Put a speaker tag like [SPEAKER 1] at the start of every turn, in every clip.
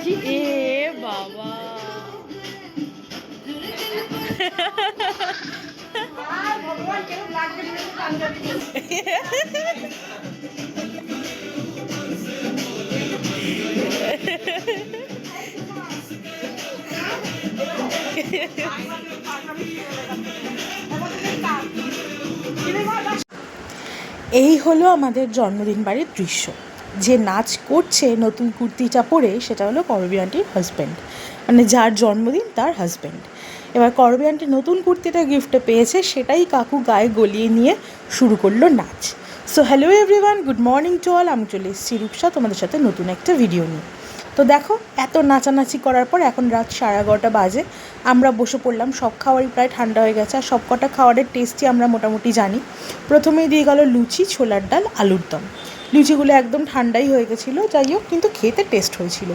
[SPEAKER 1] এ বাবা এই হলো আমাদের জন্মদিন বাড়ির দৃশ্য। যে নাচ করছে নতুন কুর্তিটা পরে সেটা হলো করবী আন্টির হাজব্যান্ড, মানে যার জন্মদিন তার হাজব্যান্ড। এবার করবী আন্টি নতুন কুর্তিটা গিফটে পেয়েছে, সেটাই কাকু গায়ে গলিয়ে নিয়ে শুরু করলো নাচ। So hello everyone, good morning to all. আমি চলে এসেছি রূপসা তোমাদের সাথে নতুন একটা ভিডিও নিয়ে। তো দেখো, এত নাচানাচি করার পর এখন রাত 11:30 বাজে। আমরা বসে পড়লাম, সব খাবারই প্রায় ঠান্ডা হয়ে গেছে আর সব কটা খাবারের টেস্টই আমরা মোটামুটি জানি। প্রথমেই দিয়ে গেল লুচি, ছোলার ডাল, আলুর দম। লুচিগুলো একদম ঠান্ডাই হয়ে গেছিলো, যাই হোক কিন্তু খেতে টেস্ট হয়েছিল।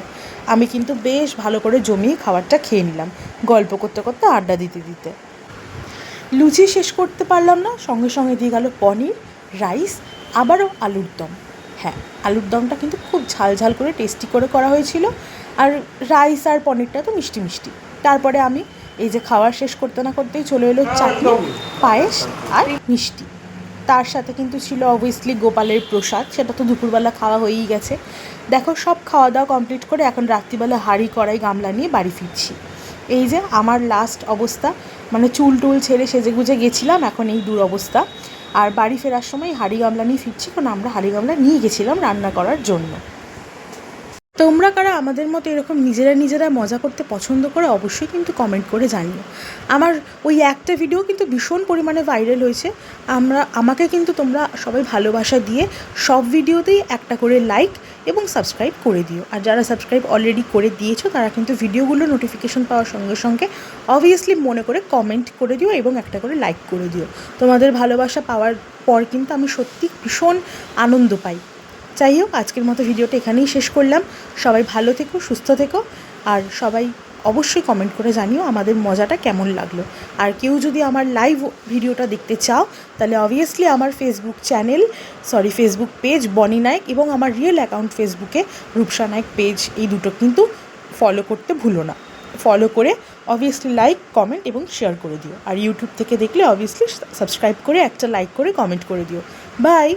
[SPEAKER 1] আমি কিন্তু বেশ ভালো করে জমিয়ে খাবারটা খেয়ে নিলাম, গল্প করতে করতে, আড্ডা দিতে দিতে। লুচি শেষ করতে পারলাম না, সঙ্গে সঙ্গে দিয়ে গেল পনির, রাইস, আবারও আলুর দম। হ্যাঁ, আলুর দমটা কিন্তু খুব ঝাল ঝাল করে টেস্টি করে করা হয়েছিল, আর রাইস আর পনিরটা তো মিষ্টি মিষ্টি। তারপরে আমি এই যে খাওয়া শেষ করতে না করতেই চলে এলো চাটনি, পায়েস আর মিষ্টি। তার সাথে কিন্তু ছিল অবভিয়াসলি গোপালের প্রসাদ, সেটা তো দুপুরবেলা খাওয়া হয়েই গেছে। দেখো, সব খাওয়া দাওয়া কমপ্লিট করে এখন রাত্রিবেলা হাঁড়ি কড়াই গামলা নিয়ে বাড়ি ফিরছি। এই যে আমার লাস্ট অবস্থা, মানে চুল টুল ছেড়ে সেজে গুজে গেছিলাম, এখন এই দুরবস্থা। আর বাড়ি ফেরার সময় হাঁড়ি গামলা নিয়ে ফিরছি, কারণ আমরা হাঁড়ি গামলা নিয়ে গেছিলাম রান্না করার জন্য। তোমরা কারা আমাদের মতো এরকম নিজেরা মজা করতে পছন্দ করো অবশ্যই কিন্তু কমেন্ট করে জানিও। আমার ওই একটা ভিডিও কিন্তু ভীষণ পরিমাণে ভাইরাল হয়েছে। আমাকে কিন্তু তোমরা সবাই ভালোবাসা দিয়ে সব ভিডিওতেই একটা করে লাইক এবং সাবস্ক্রাইব করে দিও। আর যারা সাবস্ক্রাইব অলরেডি করে দিয়েছো তারা কিন্তু ভিডিওগুলো নোটিফিকেশন পাওয়ার সঙ্গে সঙ্গে অবভিয়াসলি মনে করে কমেন্ট করে দিও এবং একটা করে লাইক করে দিও। তোমাদের ভালোবাসা পাওয়ার পর কিন্তু আমি সত্যি ভীষণ আনন্দ পাই। যাই হোক, আজকের মতো ভিডিওটা এখানেই শেষ করলাম। সবাই ভালো থেকো, সুস্থ থেকো, আর সবাই অবশ্যই কমেন্ট করে জানিও আমাদের মজাটা কেমন লাগলো। আর কেউ যদি আমার লাইভ ভিডিওটা দেখতে চাও তাহলে অবভিয়াসলি আমার ফেসবুক পেজ বনি নায়ক এবং আমার রিয়েল অ্যাকাউন্ট ফেসবুকে রূপসা নায়ক পেজ, এই দুটো কিন্তু ফলো করতে ভুলো না। ফলো করে অবভিয়াসলি লাইক, কমেন্ট এবং শেয়ার করে দিও। আর ইউটিউব থেকে দেখলে অবভিয়াসলি সাবস্ক্রাইব করে একটা লাইক করে কমেন্ট করে দিও। বাই।